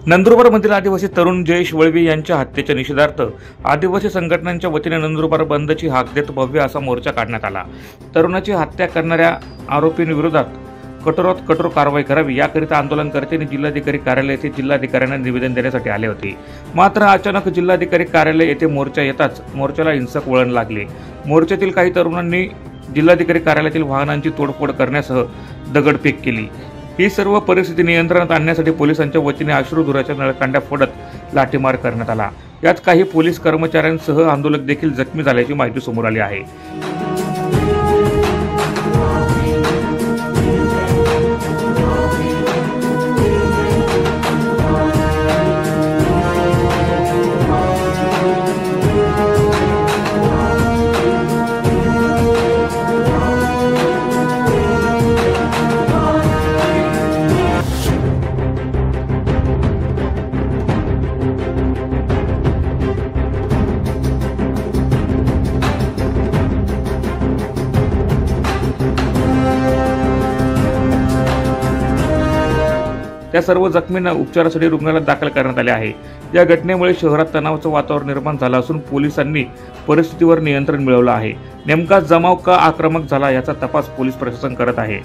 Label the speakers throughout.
Speaker 1: नंदुरबारमधील आदिवासी तरुण जयेश वळवी यांच्या हत्येच्या निषेधार्थ आदिवासी संघटनांच्या वतीने नंदुरबार बंदची हाक देत भव्य असा मोर्चा काढण्यात आला। तरुणाची हत्या करणाऱ्या आरोपींविरोधात कठोरात कठोर कारवाई करावी याकरिता आंदोलनकर्त्यांनी जिल्हाधिकारी कार्यालय येथे जिल्हाधिकाऱ्यांना निवेदन देण्यासाठी आले होते। मात्र अचानक जिल्हाधिकारी कार्यालय येथे मोर्चा येताच मोर्चाला हिंसक वळण लागले। मोर्चातील काही तरुणांनी जिल्हाधिकारी कार्यालयातील वाहनांची तोडफोड करण्यासह दगडफेक केली। ही सर्व परिस्थिती नियंत्रणात आणण्यासाठी पोलिसांच्या वतीने अश्रुधुराच्या नळकांड्या फोडत लाठीमार करण्यात आला। यात काही पोलीस कर्मचाऱ्यांसह आंदोलक देखील जखमी झाल्याची माहिती समोर आली आहे। त्या सर्व जखमींना उपचारासाठी रुग्णालयात दाखल करण्यात आले आहे। या घटनेमुळे शहरात तणावाचं वातावरण निर्माण झालं असून पोलिसांनी परिस्थितीवर नियंत्रण मिळवलं आहे। नेमका जमाव का आक्रमक झाला याचा तपास पोलीस प्रशासन करत आहे।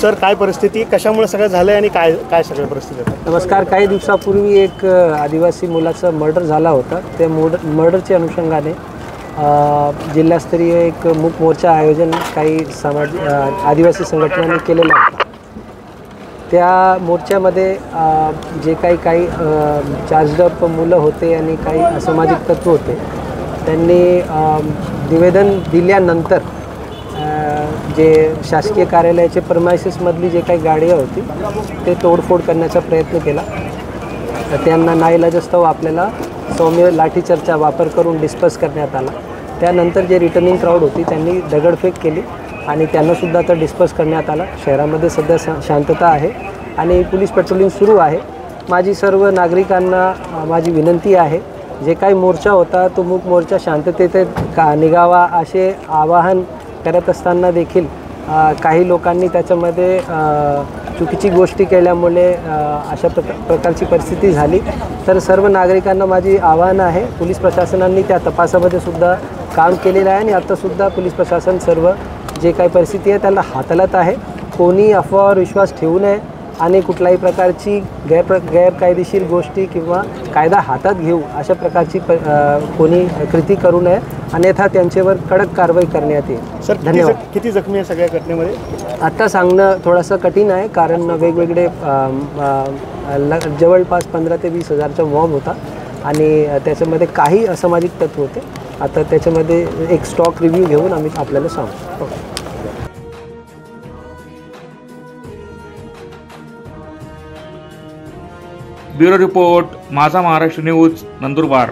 Speaker 2: सर, काय परिस्थिती, कशामुळे सगळं झालंय आणि काय काय सगळं परिस्थिती आहे?
Speaker 3: नमस्कार। काही दिवसापूर्वी एक आदिवासी मुलाचा मर्डर झाला होता। त्या मर्डरच्या अनुषंगाने जिल्हास्तरीय एक मूक मोर्चा आयोजन काही आदिवासी संघटनांनी केलेला होता। त्या मोर्चामध्ये जे काही चार्जडअप मुलं होते आणि काही असामाजिक तत्व होते, त्यांनी निवेदन दिल्यानंतर जे शासकीय कार्यालयाचे प्रमायसेसमधली जे काही गाड्या होती ते तोडफोड करण्याचा प्रयत्न केला। त्यांना नाईलाजास्तव आपल्याला सौम्य लाठीचार्जचा वापर करून डिस्पर्स करण्यात आला। त्यानंतर जे रिटर्निंग क्राऊड होती त्यांनी दगडफेक केली आणि त्यांनासुद्धा आता डिस्पर्स करण्यात आला। शहरामध्ये सध्या शांतता आहे आणि पोलीस पेट्रोलिंग सुरू आहे। माझी सर्व नागरिकांना माझी विनंती आहे, जे काही मोर्चा होता तो मूक मोर्चा शांततेत निघावा असे आवाहन करत असताना देखील काही लोकांनी त्याच्यामध्ये चुकीची गोष्टी केल्यामुळे अशा प्रकारची परिस्थिती झाली। तर सर्व नागरिकांना माझी आवाहन आहे, पोलीस प्रशासनाने त्या तपासामध्ये सुद्धा काम केलेलं आहे आणि आतासुद्धा पोलीस प्रशासन सर्व जे काही परिस्थिती आहे त्याला हाताळत आहे। कोणी अफवावर विश्वास ठेवू नये आणि कुठल्याही प्रकारची गैरकायदेशीर गोष्टी किंवा कायदा हातात घेऊ अशा प्रकारची कोणी कृती करू नये, अन्यथा त्यांच्यावर कडक कारवाई करण्यात येईल।
Speaker 2: सर, धन्यवाद। किती जखमी आहे सगळ्या घटनेमध्ये?
Speaker 3: आता सांगणं थोडंसं कठीण आहे, कारण वेगवेगळे जवळपास 15,000 ते 20,000चा मॉब होता आणि त्याच्यामध्ये काही असामाजिक तत्व होते। आता त्याच्यामध्ये एक स्टॉक रिव्ह्यू घेऊन आम्ही आपल्याला सांगू।
Speaker 1: ब्युरो रिपोर्ट, माझा महाराष्ट्र न्यूज, नंदुरबार।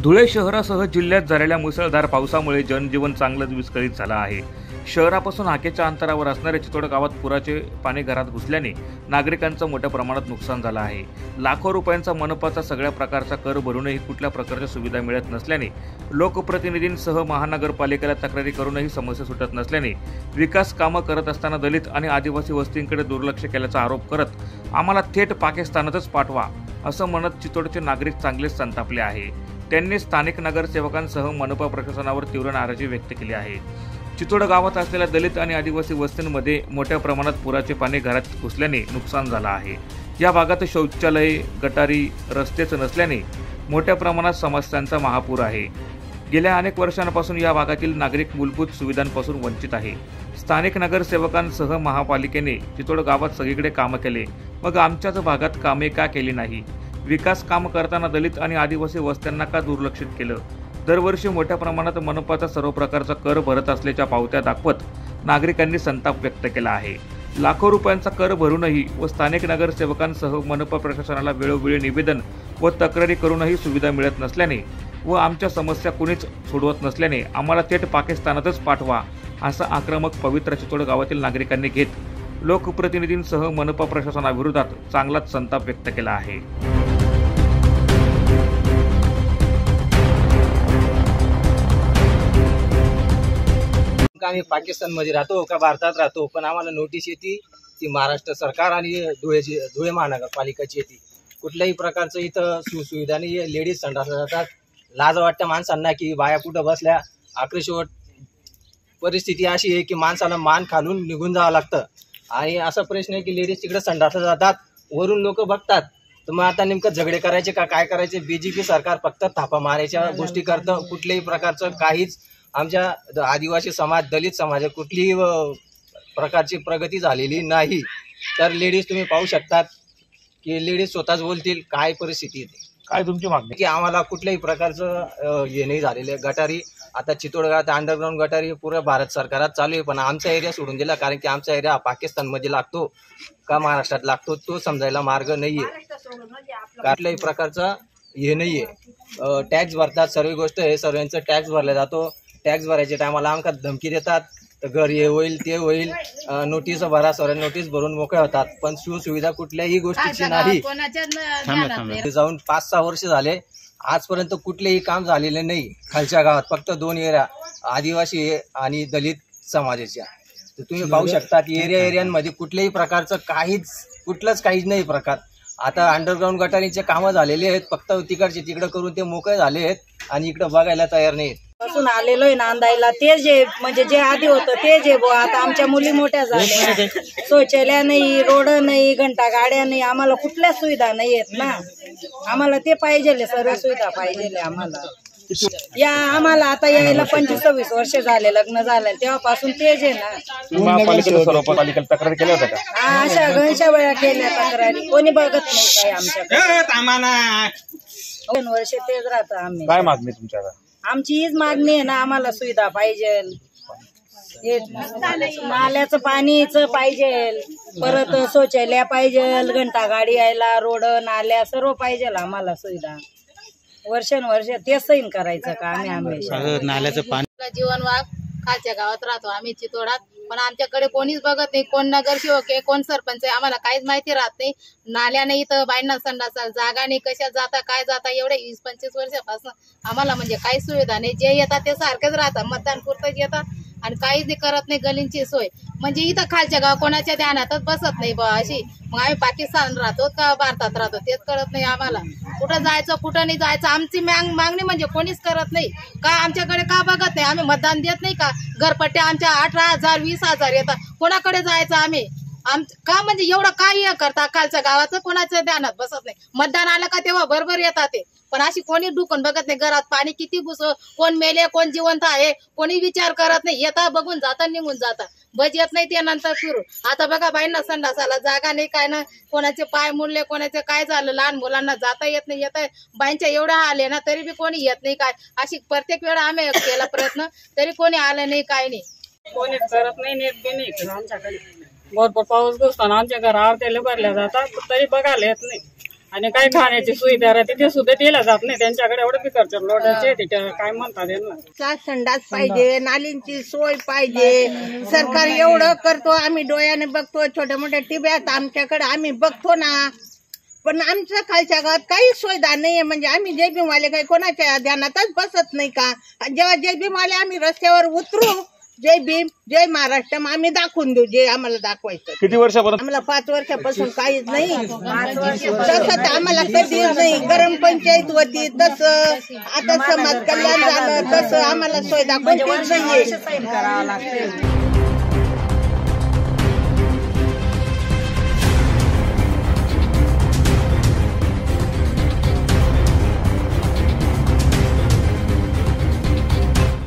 Speaker 1: धुळे शहरासह जिल्ह्यात झालेल्या मुसळधार पावसामुळे जनजीवन चांगलंच विस्कळीत झालं आहे। शहरापासून हाकेच्या अंतरावर असणाऱ्या चितोड गावात पुराचे पाणी घरात घुसल्याने नागरिकांचं मोठ्या प्रमाणात नुकसान झालं आहे। लाखो रुपयांचा मनपाचा सगळ्या प्रकारचा कर भरूनही कुठल्या प्रकारच्या सुविधा मिळत नसल्याने लोकप्रतिनिधींसह महानगरपालिकेला तक्रारी करूनही समस्या सुटत नसल्याने विकास कामं करत असताना दलित आणि आदिवासी वस्तींकडे दुर्लक्ष केल्याचा आरोप करत आम्हाला थेट पाकिस्तानातच पाठवा असं म्हणत चितोडचे नागरिक चांगलेच संतापले आहे। त्यांनी स्थानिक नगरसेवकांसह मनपा प्रशासनावर तीव्र नाराजी व्यक्त केली आहे। चितोड गावात असलेल्या दलित आणि आदिवासी वस्तींमध्ये मोठ्या प्रमाणात पुराचे पाणी घरात घुसल्याने नुकसान झालं आहे। या भागात शौचालय, गटारी, रस्तेच नसल्याने मोठ्या प्रमाणात समस्यांचा महापूर आहे। गेल्या अनेक वर्षांपासून या भागातील नागरिक मूलभूत सुविधांपासून वंचित आहे। स्थानिक नगरसेवकांसह महापालिकेने चितोड गावात सगळीकडे कामं केले, मग आमच्याच भागात कामे का केली नाही? विकास काम करताना दलित आणि आदिवासी वस्त्यांना का दुर्लक्षित केलं? दरवर्षी मोठ्या प्रमाणात मनपाचा सर्व प्रकारचा कर भरत असल्याच्या पावत्या दाखवत नागरिकांनी संताप व्यक्त केला आहे। लाखो रुपयांचा कर भरूनही व स्थानिक नगरसेवकांसह मनपा प्रशासनाला वेळोवेळी निवेदन व तक्रारी करूनही सुविधा मिळत नसल्याने व आमच्या समस्या कुणीच सोडवत नसल्याने आम्हाला थेट पाकिस्तानातच पाठवा असा आक्रमक पवित्रा चितोड गावातील नागरिकांनी घेत लोकप्रतिनिधींसह मनपा प्रशासनाविरोधात चांगलाच संताप व्यक्त केला आहे।
Speaker 4: आम्ही पाकिस्तानमध्ये राहतो का भारतात राहतो, पण आम्हाला नोटीस येते ती महाराष्ट्र सरकार आणि धुळे महानगरपालिकाची येते। कुठल्याही प्रकारचं इथं सुविधा नाही। लेडीज संडासला जातात, लाज वाटतं माणसांना की बाया कुठं बसल्या। आक्रोशवट परिस्थिती अशी आहे की माणसाला मान खालून निघून जावं लागतं आणि असा प्रश्न आहे की लेडीज तिकडे संडासला जातात, वरून लोक बघतात। तर मग आता नेमकं झगडे करायचे का काय करायचे? बीजेपी सरकार फक्त थापा मारायच्या गोष्टी करतं। कुठल्याही प्रकारचं काहीच आमच्या आदिवासी समाज, दलित समाज कुठलीही प्रकारची प्रगती झालेली नाही। तर लेडीज तुम्ही पाहू शकतात की लेडीज स्वतःच बोलतील काय परिस्थिती आहे।
Speaker 1: काय तुमची मागणी?
Speaker 4: की आम्हाला कुठल्याही प्रकारचं हे नाही झालेलं। गटारी आता चितोड गावात अंडरग्राऊंड गटारी पुऱ्या भारत सरकारात चालू आहे, पण आमचा एरिया सोडून दिला, कारण की आमचा एरिया पाकिस्तानमध्ये लागतो का महाराष्ट्रात लागतो तो समजायला मार्ग नाहीये। कुठल्याही प्रकारचा हे नाहीये। टॅक्स भरतात, सर्व गोष्ट आहे, सर्वांचं टॅक्स भरला जातो। टॅक्स भरायच्या टायमाला आमका धमकी देतात, तर घर हे होईल ते होईल, नोटीस भरा, सर्व नोटीस भरून मोकळे होतात, पण सुविधा कुठल्याही गोष्टीची नाही। जाऊन 5-6 वर्ष झाले, आजपर्यंत कुठलेही काम झालेले नाही खालच्या गावात। फक्त 2 एरिया आदिवासी आणि दलित समाजाच्या। तर तुम्ही पाहू शकता की एरियांमध्ये कुठल्याही प्रकारचं कुठलंच नाही प्रकार। आता अंडरग्राऊंड गटारीचे कामं झालेले आहेत, फक्त तिकडचे तिकडे करून ते मोकळे झाले आहेत आणि इकडे बघायला तयार नाहीत।
Speaker 5: पासून आलेलो आहे नांदायला, ते जे म्हणजे जे आधी होतं ते जे आता आमच्या मुली मोठ्या झाल्या, शौचालय नाही, रोड नाही, घंटा गाड्या नाही, आम्हाला कुठल्या सुविधा नाही आहेत ना। आम्हाला ते पाहिजे, सर्व सुविधा पाहिजे आम्हाला। या आम्हाला आता यायला 25-26 वर्ष झाले, लग्न झालं तेव्हापासून तेच आहे ना।
Speaker 1: तक्रारी केल्या होत्या का?
Speaker 5: हा, अशा घनशा वेळा केल्या तक्रारी, कोणी बघत नाही काय आमच्याकडे। 2 वर्ष तेच राहतं आम्ही।
Speaker 1: काय मागणी तुमच्या?
Speaker 5: आमची हीच मागणी आहे ना, आम्हाला सुविधा पाहिजे, नाल्याचं पाणीच पाहिजे, परत शौचालय पाहिजे, घंटा गाडी यायला, रोड नाल्या सर्व पाहिजे आम्हाला सुविधा। वर्षानुवर्ष तेच सैन करायचं का आम्ही हमेशा?
Speaker 6: नाल्याचं पाणी जीवन वाघ खालच्या गावात राहतो आम्ही चितोडात, पण आमच्याकडे कोणीच बघत नाही। कोण नगरसेवक आहे, कोण सरपंच आहे, आम्हाला काहीच माहिती राहत नाही। नाल्या नाही तर बाईंना संडासाला जागा नाही, कशात जाता काय जाता, एवढे 20-25 वर्षापासून आम्हाला म्हणजे काही सुविधा नाही। जे येतात ते सारखेच राहतात, मतदान पुरतच येतात आणि काहीच करत नाही गलींची सोय। म्हणजे इथं खालच्या गाव कोणाच्या ध्यानातच बसत नाही बा अशी। मग आम्ही पाकिस्तान राहतो का भारतात राहतो तेच कळत नाही आम्हाला। कुठं जायचं कुठं नाही जायचं, आमची मागणी म्हणजे कोणीच करत नाही का, आमच्याकडे का बघत नाही? आम्ही मतदान देत नाही का? घरपट्ट्या आमच्या 18,000 20,000 येतात, कोणाकडे जायचं आम्ही? का म्हणजे एवढं काही करता खालच्या गावाचं कोणाच्या ध्यानात बसत नाही। मतदान आलं का तेव्हा बरोबर येतात ते, पण अशी कोणी डुकून बघत नाही। घरात पाणी किती घुस, कोण मेले कोण जिवंत आहे कोणी विचार करत नाही। येता बघून जाता निघून जाता, बज येत नाही ते नंतर फिरून। आता बघा बाईंना संडासाला जागा नाही काय ना, कोणाचे पाय मुडले, कोणाचे काय झालं, लहान मुलांना जाता येत नाही, येत बाईंच्या एवढ्या आले ना तरी बी कोणी येत नाही काय। अशी प्रत्येक वेळा आम्ही केला प्रयत्न तरी कोणी आलं नाही, काय नाही,
Speaker 5: कोणीच करत नाही, नेत बी नाही आमच्याकडे। भरपूर पाऊस घुसताना आमच्या घर आवतेले भरल्या जातात तरी बघायला येत नाही।
Speaker 7: आणि काही खाण्याची सुविधा राहते ते सुद्धा दिल्या जात नाही त्यांच्याकडे. एवढं पिकरचं लोटायचे तिथे काय म्हणतात यांना.
Speaker 8: संडास पाहिजे, नालींची सोय पाहिजे. सरकार एवढं करतो, आम्ही डोळ्याने बघतो, छोट्या मोठ्या टिब्यात आमच्याकडे आम्ही बघतो ना, पण आमच्या खालच्या गावात काही सुविधा नाहीये. म्हणजे आम्ही जय भीमवाले काही कोणाच्या ध्यानातच बसत नाही का? जेव्हा जय भीमवाले आम्ही रस्त्यावर उतरू, जय भीम जय महाराष्ट्र आम्ही दाखवून देऊ जे आम्हाला दाखवायचं.
Speaker 2: किती वर्षापर्यंत?
Speaker 8: आम्हाला 5 वर्षापासून काहीच नाही. तसं तर आम्हाला कधीच नाही. गरम पंचायत होती तसं, आता समाज कल्याण झालं तसं, आम्हाला सुविधा कोणतीच नाहीये.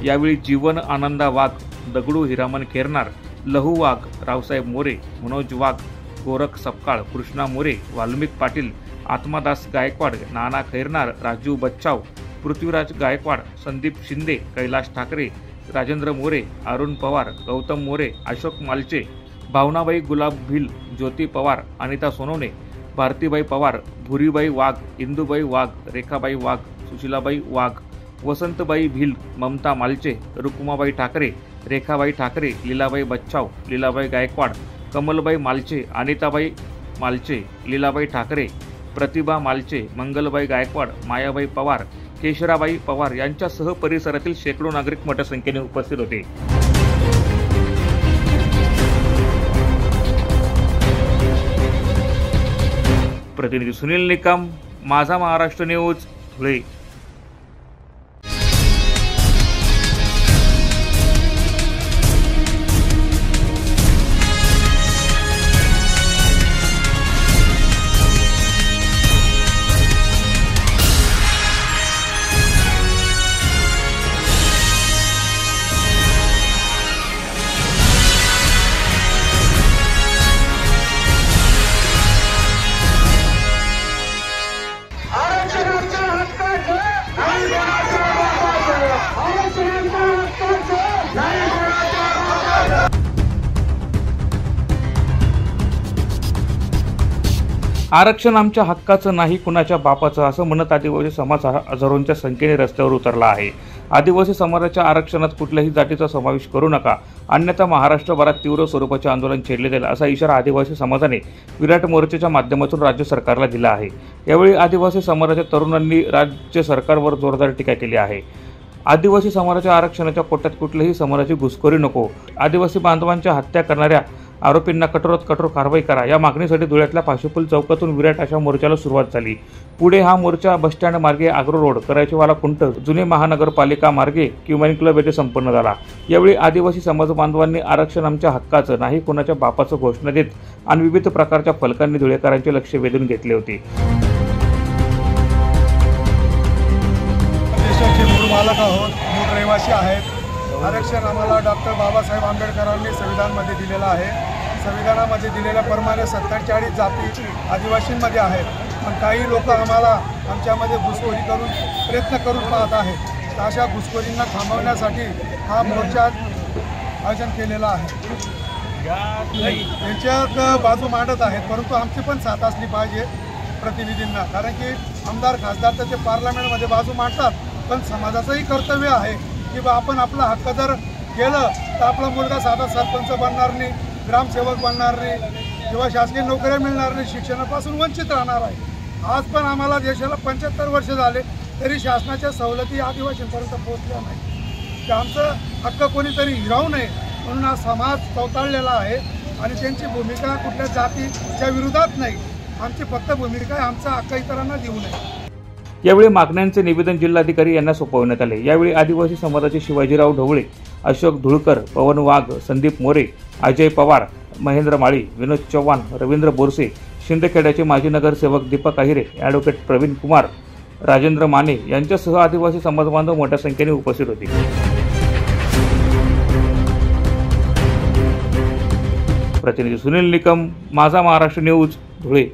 Speaker 1: यावेळी जीवन आनंदा वाघ, दगडू हिरामन केरनार, लहू वाघ, रावसाहेब मोरे, मनोज वाघ, गोरख सपकाळ, कृष्णा मोरे, वाल्मिक पाटील, आत्मादास गायकवाड, नाना खैरनार, राजू बच्चाव, पृथ्वीराज गायकवाड, संदीप शिंदे, कैलाश ठाकरे, राजेंद्र मोरे, अरुण पवार, गौतम मोरे, अशोक मालचे, भावनाबाई गुलाब भिल, ज्योती पवार, अनिता सोनवणे, भारतीबाई पवार, भुरीबाई वाघ, इंदुबाई वाघ, रेखाबाई वाघ, सुशीलाबाई वाघ, वसंतबाई भिल, ममता मालचे, रुक्माबाई ठाकरे, रेखाबाई ठाकरे, लीलाबाई बच्चाव, लीलाबाई गायकवाड, कमलबाई मालचे, अनिताबाई मालचे, लीलाबाई ठाकरे, प्रतिभा मालचे, मंगलबाई गायकवाड, मायाबाई पवार, केशराबाई पवार यांच्यासह परिसरातील शेकडो नागरिक मोठ्या संख्येने उपस्थित होते. प्रतिनिधी सुनील निकम, माझा महाराष्ट्र न्यूज, धुळे. आरक्षण आमच्या हक्काचं नाही कुणाच्या बापाचं असं म्हणत आदिवासी समाज हजारोंच्या संख्येने रस्त्यावर उतरला आहे. आदिवासी समाजाच्या आरक्षणात कुठल्याही जातीचा समावेश करू नका, अन्यथा महाराष्ट्रभरात तीव्र स्वरूपाचे आंदोलन छेडले जाईल असा इशारा आदिवासी समाजाने विराट मोर्चाच्या माध्यमातून राज्य सरकारला दिला आहे. यावेळी आदिवासी समाजाच्या तरुणांनी राज्य सरकारवर जोरदार टीका केली आहे. आदिवासी समाजाच्या आरक्षणाच्या कोट्यात कुठल्याही समाजाची घुसखोरी नको, आदिवासी बांधवांच्या हत्या करणाऱ्या आरोपींना कठोरात कठोर कारवाई करा या मागणीसाठी धुळ्यातल्या पाशुपूल चौकातून विराट अशा मोर्चाला सुरुवात झाली. पुढे हा मोर्चा बसस्टँड मार्गे आग्रो रोड, कराचीवाला खुंट, जुने महानगरपालिका मार्गे क्युमाइन क्लब येथे संपन्न झाला. यावेळी आदिवासी समाज बांधवांनी आरक्षण आमच्या हक्काचं नाही कुणाच्या बापाचं घोषणा देत आणि विविध प्रकारच्या फलकांनी धुळेकरांचे लक्ष वेधून घेतले होते.
Speaker 9: देशाचे मूळ मालक आहोत, मूळ रहिवासी आहेत. आरक्षण आम्हाला डॉक्टर बाबासाहेब आंबेडकरांनी संविधानामध्ये दिलेलं आहे. संविधानामध्ये दिलेल्याप्रमाणे 47 जाती आदिवासींमध्ये आहेत. पण काही लोक आम्हाला आमच्यामध्ये घुसखोरी करून प्रयत्न करून पाहत आहेत. अशा घुसखोरींना थांबवण्यासाठी हा मोर्चा आयोजन केलेला आहे. यांच्यात बाजू मांडत आहेत, परंतु आमची पण साथ असली पाहिजे प्रतिनिधींना. कारण की आमदार खासदार तर ते पार्लमेंटमध्ये बाजू मांडतात, पण समाजाचंही कर्तव्य आहे की बा आपण आपला हक्क जर केलं तर आपला मुलगा साधा सरपंच बनणार नाही, ग्रामसेवक बनणार नाही किंवा शासकीय नोकऱ्या मिळणार नाही, शिक्षणापासून वंचित राहणार आहे. आज पण आम्हाला देशाला 75 वर्ष झाले तरी शासनाच्या सवलती आदिवासींपर्यंत पोहोचल्या नाही. तर आमचं हक्क कोणीतरी हिरावू नये म्हणून हा समाज चौताळलेला आहे आणि त्यांची भूमिका कुठल्या जातीच्या विरोधात नाही. आमची फक्त भूमिका आहे आमचा हक्क इतरांना देऊ नये.
Speaker 1: यावेळी मागण्यांचे निवेदन जिल्हाधिकारी यांना सोपवण्यात आले. यावेळी आदिवासी समाजाचे शिवाजीराव ढवळे, अशोक धुळकर, पवन वाघ, संदीप मोरे, अजय पवार, महेंद्र माळी, विनोद चव्हाण, रवींद्र बोरसे, शिंदखेड्याचे माजी नगरसेवक दीपक अहिरे, ॲडव्होकेट प्रवीण कुमार, राजेंद्र माने यांच्यासह आदिवासी समाजबांधव मोठ्या संख्येने उपस्थित होते. प्रतिनिधी सुनील निकम, माझा महाराष्ट्र न्यूज, धुळे.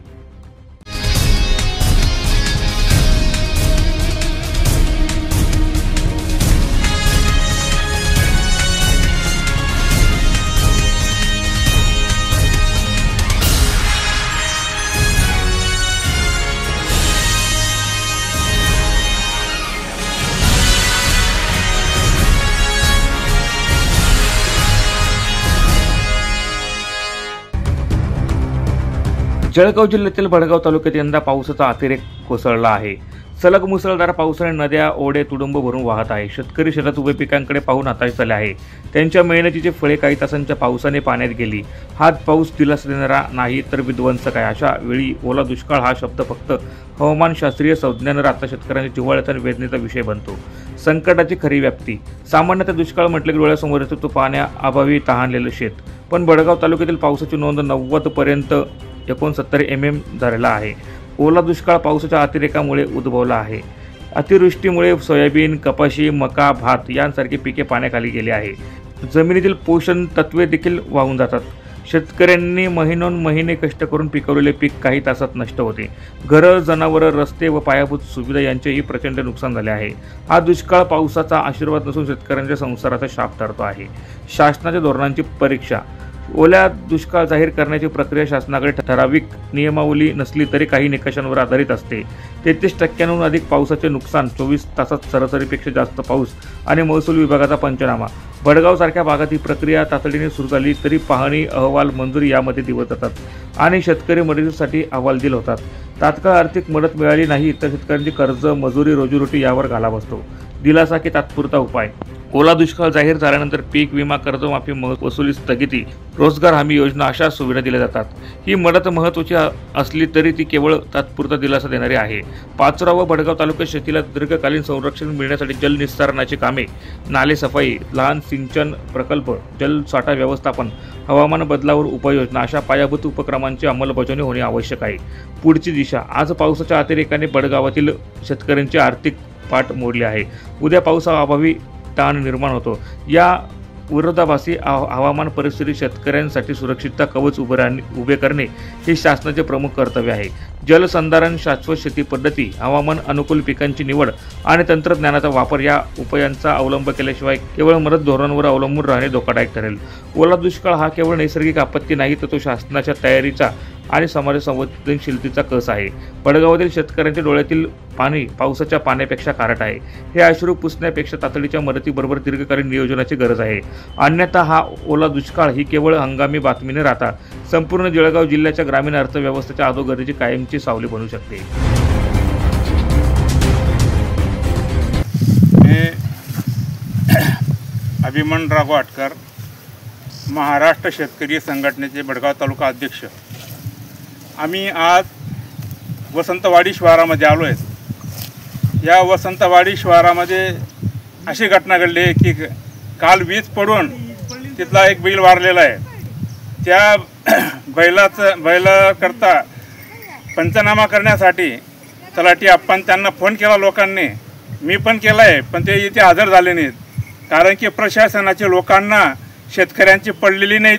Speaker 1: जळगाव जिल्ह्यातील भडगाव तालुक्यात यंदा पावसाचा अतिरेक कोसळला आहे. सलग मुसळधार पावसाने नद्या ओढे तुडुंब भरून वाहत आहे. शेतकरी शेतात उभे पिकांकडे पाहून हताश झाले आहे. त्यांच्या मेहनतीची फळे काही तासांच्या पावसाने पाण्यात गेली. हात पाऊस दिलासा देणारा नाही तर विध्वंसक आहे. अशा वेळी ओला दुष्काळ हा शब्द फक्त हवामानशास्त्रीय संज्ञानं आता शेतकऱ्यांच्या जिव्हाळ्याचा आणि वेदनेचा विषय बनतो. संकटाची खरी व्याप्ती. सामान्यतः दुष्काळ म्हटले की डोळ्यासमोर येतो तो पाण्याअभावी तहानलेलं शेत. पण भडगाव तालुक्यातील पावसाची नोंद 90 पर्यंत 69 mm झालेला आहे. ओला दुष्काळ पावसाच्या अतिरेकामुळे उद्भवला आहे. अतिवृष्टीमुळे सोयाबीन, कपाशी, मका, भात यांसारखी पिके पाण्याखाली गेली आहे. जमिनीतील पोषण तत्वे देखील वाहून जातात. शेतकऱ्यांनी महिने कष्ट करून पिकवलेले पीक काही तासात नष्ट होते. घरं, जनावरं, रस्ते व पायाभूत सुविधा यांचेही प्रचंड नुकसान झाले आहे. हा दुष्काळ पावसाचा आशीर्वाद नसून शेतकऱ्यांच्या संसाराचा शाप ठरतो आहे. शासनाच्या धोरणांची परीक्षा. ओल्या दुष्काळ जाहीर करण्याची प्रक्रिया शासनाकडे ठराविक नियमावली नसली तरी काही निकषांवर आधारित असते. 33% अधिक पावसाचे नुकसान, 24 तासात सरासरीपेक्षा जास्त पाऊस आणि महसूल विभागाचा पंचनामा. भडगावसारख्या भागात ही प्रक्रिया तातडीने सुरू झाली तरी पाहणी, अहवाल, मंजुरी यामध्ये दिवस जातात आणि शेतकरी मदतीसाठी अहवाल दिले होतात. तात्काळ आर्थिक मदत मिळाली नाही तर शेतकऱ्यांची कर्ज, मजुरी, रोजीरोटी यावर घाला बसतो. दिलासा की तात्पुरता उपाय. ओला दुष्काळ जाहीर झाल्यानंतर पीक विमा, कर्जमाफी, वसुली स्थगिती, रोजगार हमी योजना अशा सुविधा दिल्या जातात. ही मदत महत्त्वाची असली तरी ती केवळ तात्पुरता दिलासा देणारी आहे. पाचोरा व भडगाव तालुक्यात शेतीला दीर्घकालीन संरक्षण मिळण्यासाठी जलनिस्तारणाची कामे, नाले सफाई, लहान सिंचन प्रकल्प, जलसाठा व्यवस्थापन, हवामान बदलावर उपाययोजना अशा पायाभूत उपक्रमांची अंमलबजावणी होणे आवश्यक आहे. पुढची दिशा. आज पावसाच्या अतिरेकाने भडगावातील शेतकऱ्यांची आर्थिक पाठ मोडली आहे. उद्या पावसाअभावी ताण निर्माण होतो. या विरोधाभासी हवामान परिस्थिती शेतकऱ्यांसाठी सुरक्षितता कवच उभे करणे हे शासनाचे प्रमुख कर्तव्य आहे. जलसंधारण, शाश्वत शेती पद्धती, हवामान अनुकूल पिकांची निवड आणि तंत्रज्ञानाचा वापर या उपायांचा अवलंब केल्याशिवाय केवळ मदत धोरणांवर अवलंबून राहणे धोकादायक ठरेल. ओला दुष्काळ हा केवळ नैसर्गिक आपत्ती नाही तर तो शासनाच्या तयारीचा आणि समाज संवेदनशीलतेचा कस आहे. भडगावातील शेतकऱ्यांच्या डोळ्यातील पाणी पावसाच्या पाण्यापेक्षा खारट आहे. हे अश्रू पुसण्यापेक्षा तातडीच्या मदतीबरोबर दीर्घकालीन नियोजनाची गरज आहे. अन्यथा हा ओला दुष्काळ ही केवळ हंगामी बातमी न राहता संपूर्ण जळगाव जिल्ह्याच्या ग्रामीण अर्थव्यवस्थेच्या अधोगतीची कायमची सावली बनू शकते.
Speaker 10: अभिमन्यू वाटकर, महाराष्ट्र शेतकरी संघटनेचे भडगाव तालुका अध्यक्ष. आम्ही आज वसंतवाडी शिवारामध्ये आलो आहे. या वसंतवाडी शिवारामध्ये अशी घटना घडली की काल वीज पडून तिथला एक बैल वारलेला आहे. त्या बैलाकरता पंचनामा करण्यासाठी तलाठी आपण त्यांना फोन केला लोकांनी. मी पण केला आहे पण ते इथे हजर झाले नाहीत. कारण की प्रशासनाच्या लोकांना शेतकऱ्यांची पडलेली नाही.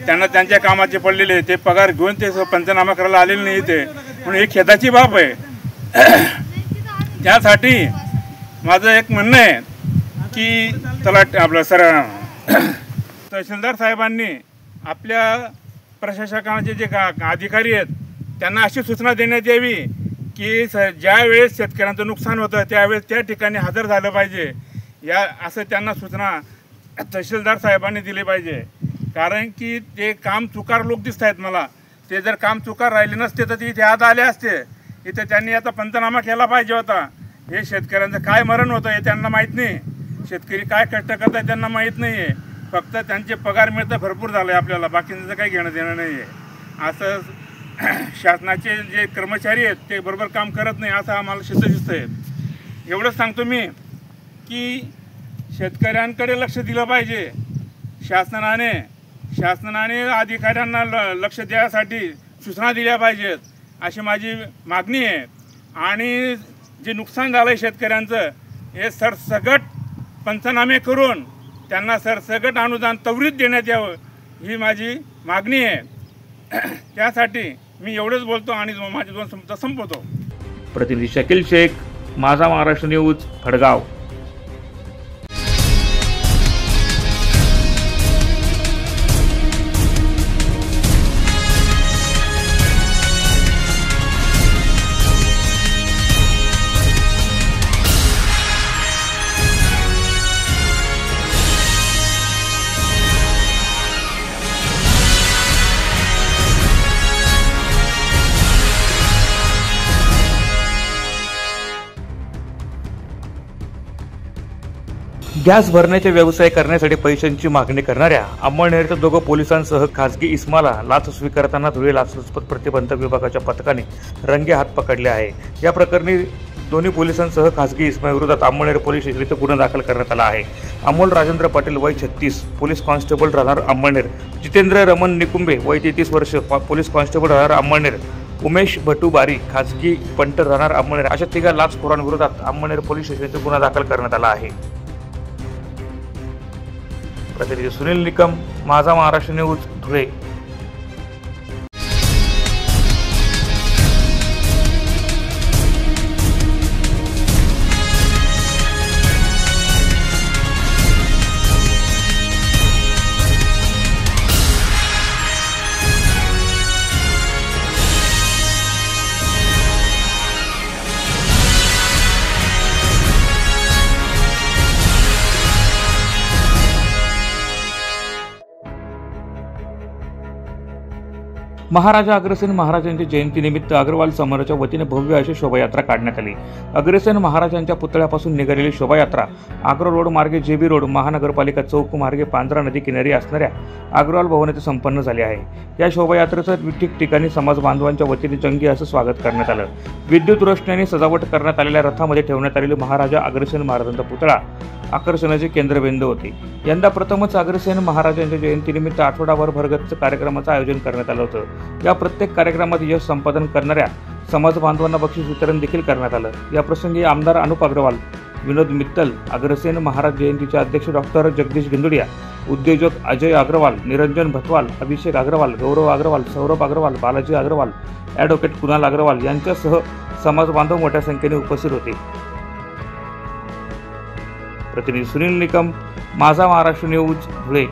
Speaker 10: त्यांना त्यांच्या कामाचे पडलेले ते पगार घेऊन ते पंचनामा करायला आलेले नाही ते. म्हणून ही खेदाची बाब आहे. त्यासाठी माझं एक म्हणणं आहे की तहसीलदार साहेबांनी आपल्या प्रशासकाचे जे अधिकारी आहेत त्यांना अशी सूचना देण्यात यावी की ज्या वेळेस शेतकऱ्यांचं नुकसान होतं त्यावेळेस त्या ठिकाणी हजर झालं पाहिजे. असं त्यांना सूचना तहसीलदार साहेबांनी दिली पाहिजे. कारण की ते काम चुकार लोक दिसत आहेत मला. ते जर काम चुकार राहिले नसते तर ते इथे आज आले असते. इथे त्यांनी आता पंचनामा केला पाहिजे होता. हे शेतकऱ्यांचं काय मरण होतं हे त्यांना माहीत नाही. शेतकरी काय कष्ट करतात त्यांना माहीत नाही आहे. फक्त त्यांचे पगार मिळतं भरपूर झालं आहे आपल्याला. बाकीचं काही घेणं देणं नाही आहे. असं शासनाचे जे कर्मचारी आहेत ते बरोबर काम करत नाही असं आम्हाला शिस्त आहे. एवढंच सांगतो मी की शेतकऱ्यांकडे लक्ष दिलं पाहिजे. शासनाने अधिकाऱ्यांना लक्ष द्यायसाठी सूचना दिल्या पाहिजेत अशी माझी मागणी आहे. आणि जे नुकसान झालं आहे शेतकऱ्यांचं हे सरसकट पंचनामे करून त्यांना सरसकट अनुदान त्वरित देण्यात यावं ही माझी मागणी आहे. त्यासाठी मी एवढंच बोलतो आणि माझे 2 शब्द संपवतो.
Speaker 1: प्रतिनिधी शकील शेख, माझा महाराष्ट्र न्यूज, भडगाव. गॅस भरण्याचे व्यवसाय करण्यासाठी पैशांची मागणी करणाऱ्या अंमळनेरच्या दोघं पोलिसांसह खासगी इस्माला लाच स्वीकारताना धुळे लाचलुचपत प्रतिबंधक विभागाच्या पथकाने रंगेहात पकडले आहे। या प्रकरणी दोन्ही पोलिसांसह खासगी इस्माविरोधात अंमळनेर पोलीस स्टेशन इथं गुन्हा दाखल करण्यात आला आहे। अमोल राजेंद्र पाटील वय 36 पोलीस कॉन्स्टेबल राहणार अंमळनेर, जितेंद्र रमन निकुंबे वय 33 वर्ष पोलीस कॉन्स्टेबल राहणार अंमळनेर, उमेश भटुबारी खासगी पंटर राहणार अंमळनेर अशा तिघा लाचखोरांविरोधात अंमळनेर पोलीस स्टेशन इथं गुन्हा दाखल करण्यात आला आहे। प्रतिनिधी सुनील निकम, माझा महाराष्ट्र न्यूज, धुळे। महाराजा अग्रसेन महाराजांच्या जयंतीनिमित्त अग्रवाल समाजाच्या वतीने भव्य अशी शोभायात्रा काढण्यात आली। अग्रसेन महाराजांच्या पुतळ्यापासून निघालेली शोभायात्रा आग्रा रोड मार्गे जेबी रोड महानगरपालिका चौक मार्गे पांढरा नदी किनारी असणाऱ्या अग्रवाल भवन येथे संपन्न झाली आहे। या शोभायात्रेचं ठिकठिकाणी समाज बांधवांच्या वतीने जंगी असं स्वागत करण्यात आलं। विद्युत रोषणाने सजावट करण्यात आलेल्या रथामध्ये ठेवण्यात आलेले महाराजा अग्रसेन महाराजांचा पुतळा आकर्षणाचे केंद्रबिंदू होते। यंदा प्रथमच अग्रसेन महाराजांच्या जयंतीनिमित्त आठवडाभर भरगच्च कार्यक्रमाचं आयोजन करण्यात आलं होतं। या प्रत्येक कार्यक्रमात यश संपादन करणाऱ्या समाज बांधवांना बक्षीस वितरण देखील करण्यात आलं। या प्रसंगी आमदार अनुप अग्रवाल, विनोद मित्तल, अग्रसेन महाराज जयंतीचे अध्यक्ष डॉक्टर जगदीश गिंदुडिया, उद्योजक अजय अग्रवाल, निरंजन भटवाल, अभिषेक अग्रवाल, गौरव अग्रवाल, सौरभ अग्रवाल, बालाजी अग्रवाल, ॲडव्होकेट कुणाल अग्रवाल यांच्यासह समाज बांधव मोठ्या संख्येने उपस्थित होते। प्रतिनिधी सुनील निकम, माझा महाराष्ट्र न्यूज, धुळे।